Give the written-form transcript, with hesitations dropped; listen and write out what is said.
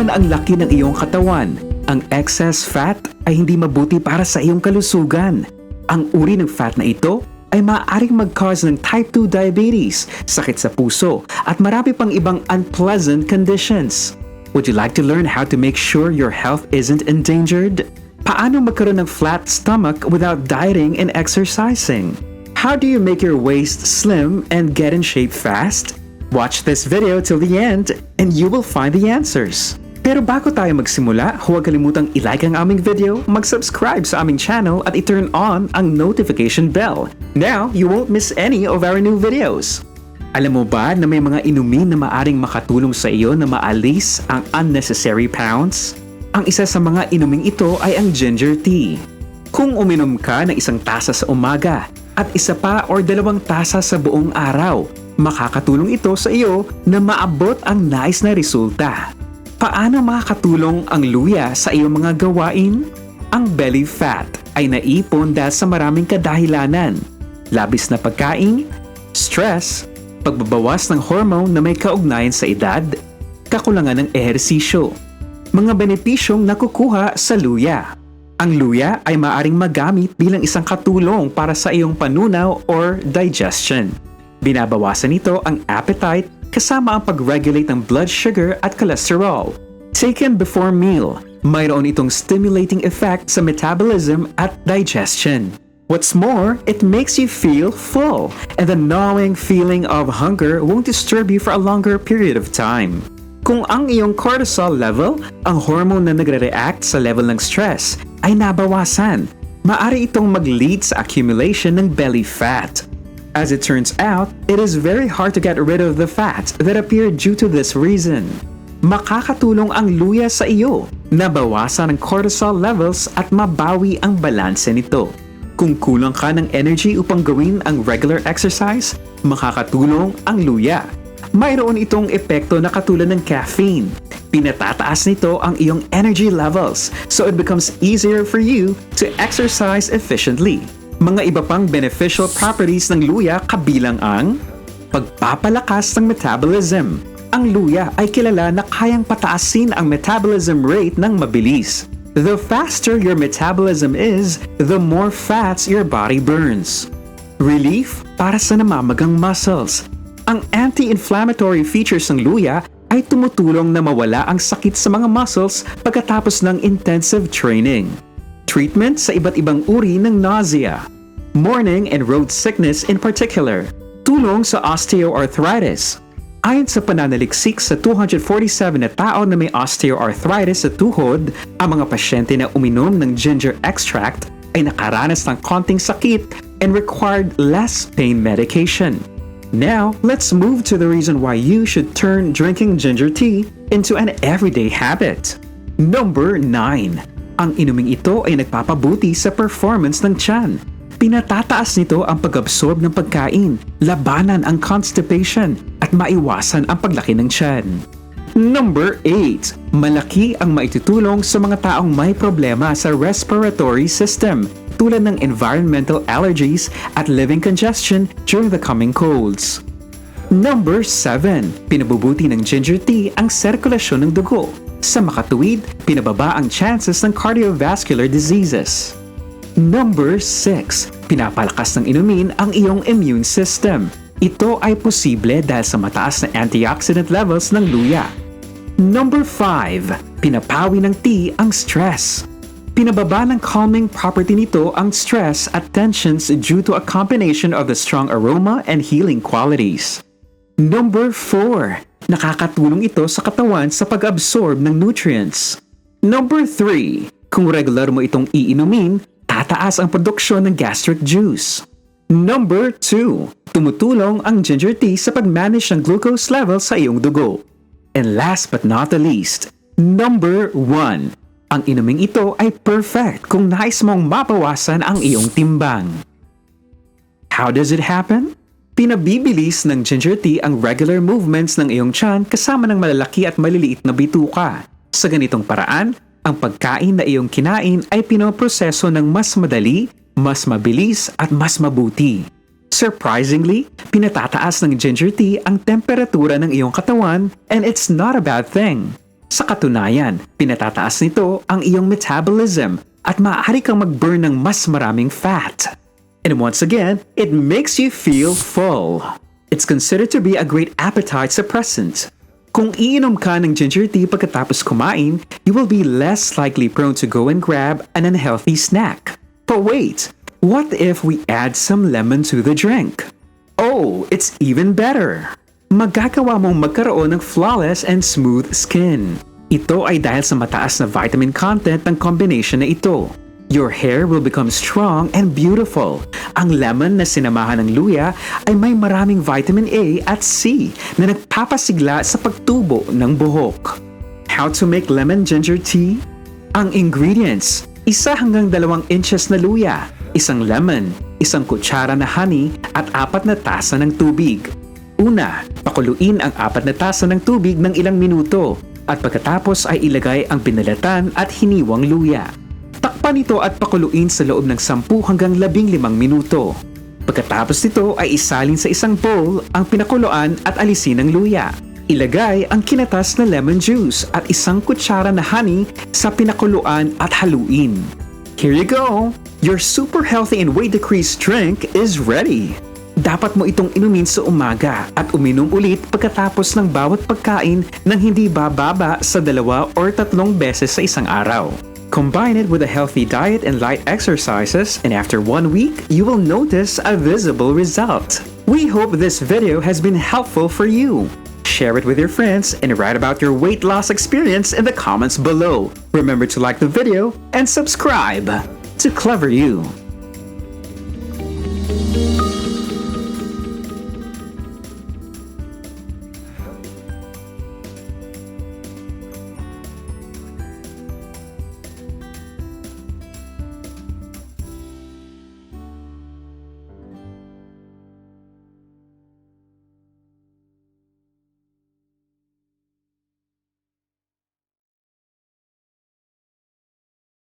naman ang laki ng iyong katawan. Ang excess fat ay hindi mabuti para sa iyong kalusugan. Ang uri ng fat na ito ay maaaring mag-cause ng type 2 diabetes, sakit sa puso, at marami pang ibang unpleasant conditions. Would you like to learn how to make sure your health isn't endangered? Paano magkaroon ng flat stomach without dieting and exercising? How do you make your waist slim and get in shape fast? Watch this video till the end and you will find the answers. Pero bago tayo magsimula, huwag kalimutang i-like ang aming video, mag-subscribe sa aming channel at i-turn on ang notification bell. Now, you won't miss any of our new videos. Alam mo ba na may mga inumin na maaring makatulong sa iyo na maalis ang unnecessary pounds? Ang isa sa mga inuming ito ay ang ginger tea. Kung uminom ka ng isang tasa sa umaga at isa pa or 2 tasa sa buong araw, makakatulong ito sa iyo na maabot ang nais na resulta. Paano makakatulong ang luya sa iyong mga gawain? Ang belly fat ay naipon dahil sa maraming kadahilanan. Labis na pagkain, stress, pagbabawas ng hormone na may kaugnayan sa edad, kakulangan ng ehersisyo. Mga benepisyong nakukuha sa luya. Ang luya ay maaring magamit bilang isang katulong para sa iyong panunaw or digestion. Binabawasan nito ang appetite kasama ang pag-regulate ng blood sugar at cholesterol. Taken before meal, mayroon itong stimulating effect sa metabolism at digestion. What's more, it makes you feel full, and the gnawing feeling of hunger won't disturb you for a longer period of time. Kung ang iyong cortisol level, ang hormone na nagre-react sa level ng stress, ay nabawasan, maaari itong mag-lead sa accumulation ng belly fat. As it turns out, it is very hard to get rid of the fat that appear due to this reason. Makakatulong ang luya sa iyo na bawasan ang cortisol levels at mabawi ang balanse nito. Kung kulang ka ng energy upang gawin ang regular exercise, makakatulong ang luya. Mayroon itong epekto na katulad ng caffeine. Pinatataas nito ang iyong energy levels so it becomes easier for you to exercise efficiently. Mga iba pang beneficial properties ng luya kabilang ang pagpapalakas ng metabolism. Ang luya ay kilala na kayang pataasin ang metabolism rate ng mabilis. The faster your metabolism is, the more fats your body burns. Relief para sa namamagang muscles. Ang anti-inflammatory features ng luya ay tumutulong na mawala ang sakit sa mga muscles pagkatapos ng intensive training. Treatment sa iba't ibang uri ng nausea, morning and road sickness in particular, tulong sa osteoarthritis. Ayon sa pananaliksik sa 247 na tao na may osteoarthritis sa tuhod, ang mga pasyente na uminom ng ginger extract ay nakaranas ng konting sakit and required less pain medication. Now, let's move to the reason why you should turn drinking ginger tea into an everyday habit. Number 9. Ang inuming ito ay nagpapabuti sa performance ng tiyan. Pinatataas nito ang pag-absorb ng pagkain, labanan ang constipation, at maiwasan ang paglaki ng tiyan. Number 8. Malaki ang maitutulong sa mga taong may problema sa respiratory system, tulad ng environmental allergies at living congestion during the coming colds. Number 7. Pinabubuti ng ginger tea ang sirkulasyon ng dugo. Sa makatuwid, pinababa ang chances ng cardiovascular diseases. Number 6. Pinapalakas ng inumin ang iyong immune system. Ito ay posible dahil sa mataas na antioxidant levels ng luya. Number 5. Pinapawi ng tea ang stress. Pinababa ng calming property nito ang stress at tensions due to a combination of the strong aroma and healing qualities. Number 4. Nakakatulong ito sa katawan sa pag-absorb ng nutrients. Number 3. Kung regular mo itong iinumin, tataas ang produksyon ng gastric juice. Number 2. Tumutulong ang ginger tea sa pag-manage ng glucose level sa iyong dugo. And last but not the least, Number 1. Ang inuming ito ay perfect kung nais mong mabawasan ang iyong timbang. How does it happen? Pinabibilis ng ginger tea ang regular movements ng iyong tiyan kasama ng malalaki at maliliit na bituka. Sa ganitong paraan, ang pagkain na iyong kinain ay pinoproseso ng mas madali, mas mabilis at mas mabuti. Surprisingly, pinatataas ng ginger tea ang temperatura ng iyong katawan and it's not a bad thing. Sa katunayan, pinatataas nito ang iyong metabolism at maaari kang mag-burn ng mas maraming fat. And once again, it makes you feel full. It's considered to be a great appetite suppressant. Kung iinom ka ng ginger tea pagkatapos kumain, you will be less likely prone to go and grab an unhealthy snack. But wait, what if we add some lemon to the drink? Oh, it's even better! Magagawa mong magkaroon ng flawless and smooth skin. Ito ay dahil sa mataas na vitamin content ng combination na ito. Your hair will become strong and beautiful. Ang lemon na sinamahan ng luya ay may maraming vitamin A at C na nagpapasigla sa pagtubo ng buhok. How to make lemon ginger tea? Ang ingredients: 1 hanggang 2 inches na luya, 1 lemon, 1 kutsara na honey at 4 na tasa ng tubig. Una, pakuluin ang 4 na tasa ng tubig ng ilang minuto at pagkatapos ay ilagay ang pinalatan at hiniwang luya. Takpan ito at pakuluin sa loob ng 10 hanggang 15 minuto. Pagkatapos nito ay isalin sa isang bowl ang pinakuluan at alisin ang luya. Ilagay ang kinatas na lemon juice at 1 kutsara na honey sa pinakuluan at haluin. Here you go! Your super healthy and weight decrease drink is ready! Dapat mo itong inumin sa umaga at uminom ulit pagkatapos ng bawat pagkain nang hindi bababa sa 2 or 3 beses sa isang araw. Combine it with a healthy diet and light exercises, and after 1 week, you will notice a visible result. We hope this video has been helpful for you. Share it with your friends and write about your weight loss experience in the comments below. Remember to like the video and subscribe to Clever You.